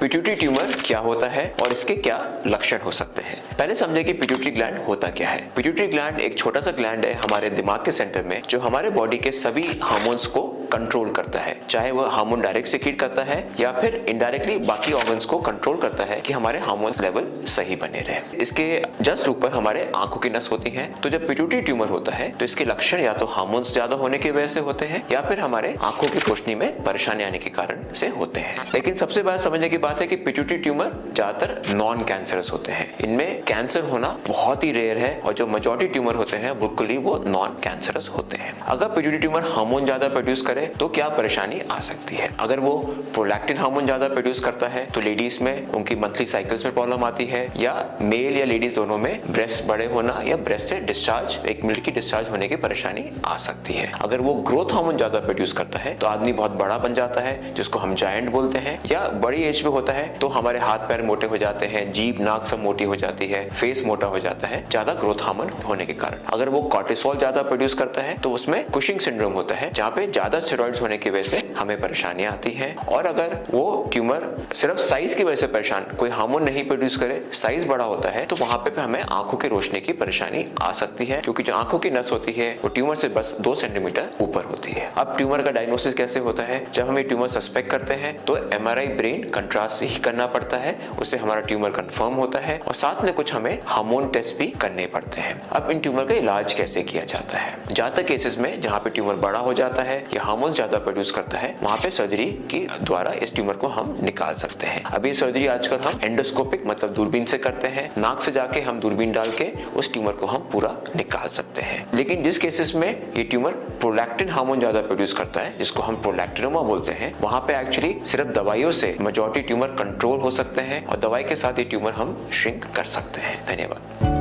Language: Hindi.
पिट्यूटरी ट्यूमर क्या होता है और इसके क्या लक्षण हो सकते हैं। पहले समझे कि पिट्यूटरी ग्लैंड होता क्या है। पिट्यूटरी ग्लैंड एक छोटा सा ग्लैंड है हमारे दिमाग के सेंटर में, जो हमारे बॉडी के सभी हार्मोन्स को कंट्रोल करता है, चाहे वह हार्मोन डायरेक्ट सिक्रीट करता है या फिर इनडायरेक्टली बाकी ऑर्गन्स को कंट्रोल करता है कि हमारे हार्मोन्स लेवल सही बने रहे। इसके जस्ट ऊपर हमारे आंखों की नस होती है। तो जब पिट्यूटरी ट्यूमर होता है तो इसके लक्षण या तो हार्मोन्स ज्यादा होने की वजह से होते हैं या फिर हमारे आंखों की रोशनी में परेशानी आने के कारण से होते हैं। लेकिन सबसे बड़ा समझने की बात है कि पिट्यूटरी ट्यूमर ज्यादातर नॉन कैंसरस होते हैं। इनमें कैंसर होना बहुत ही रेयर है और जो मेजॉरिटी ट्यूमर होते हैं बिल्कुल ही वो नॉन कैंसरस होते हैं। अगर पिट्यूटरी ट्यूमर हार्मोन ज्यादा प्रोड्यूस करे तो क्या परेशानी आ सकती है। अगर वो प्रोलैक्टिन हार्मोन ज्यादा प्रोड्यूस करता है तो लेडीज में उनकी मंथली साइकिल्स में प्रॉब्लम आती है, या मेल या लेडीज दोनों में ब्रेस्ट बड़े होना या ब्रेस्ट से डिस्चार्ज, एक मिल्की डिस्चार्ज होने की परेशानी आ सकती है। अगर वो ग्रोथ हार्मोन ज्यादा प्रोड्यूस करता है तो आदमी बहुत बड़ा बन जाता है, जिसको हम जायंट बोलते हैं, या बड़ी एज में होता है तो हमारे हाथ पैर मोटे हो जाते हैं, जीभ नाक सब मोटी हो जाती है, फेस मोटा हो जाता है ज्यादा ग्रोथ हार्मोन होने के कारण। अगर वो कॉर्टिसोल ज्यादा प्रोड्यूस करता है तो उसमें कुशिंग सिंड्रोम होता है, जहाँ पे ज्यादा स्टेरॉइड्स होने की वजह से हमें परेशानी आती है। और अगर वो ट्यूमर सिर्फ साइज की वजह से परेशान, कोई हार्मोन नहीं प्रोड्यूस करे, साइज बड़ा होता है, तो वहां पे हमें आंखों की रोशनी की परेशानी आ सकती है, क्योंकि जो आंखों की नस होती है वो ट्यूमर से बस 2 सेंटीमीटर ऊपर होती है। अब ट्यूमर का डायग्नोसिस कैसे होता है? जब हम ये ट्यूमर सस्पेक्ट करते हैं तो एमआरआई ब्रेन कंट्रास्ट ही करना पड़ता है, उससे हमारा ट्यूमर कंफर्म होता है और साथ में कुछ हमें हार्मोन टेस्ट भी करने पड़ते हैं। अब इन ट्यूमर का इलाज कैसे किया जाता है? ज्यादातर केसेस में जहाँ पे ट्यूमर बड़ा हो जाता है या हार्मोन ज्यादा प्रोड्यूस करता है, वहाँ पे सर्जरी के द्वारा इस ट्यूमर को हम निकाल सकते हैं। अब ये सर्जरी आजकल हम एंडोस्कोपिक मतलब दूरबीन से करते हैं, नाक से जाके हम दूरबीन डाल के उस ट्यूमर को हम पूरा निकाल सकते हैं। लेकिन जिस केसेस में ये ट्यूमर प्रोलैक्टिन हार्मोन ज्यादा प्रोड्यूस करता है, जिसको हम प्रोलैक्टिनोमा बोलते हैं, वहाँ पे एक्चुअली सिर्फ दवाइयों से मेजॉरिटी ट्यूमर कंट्रोल हो सकते हैं और दवाई के साथ ये ट्यूमर हम श्रिंक कर सकते हैं। धन्यवाद।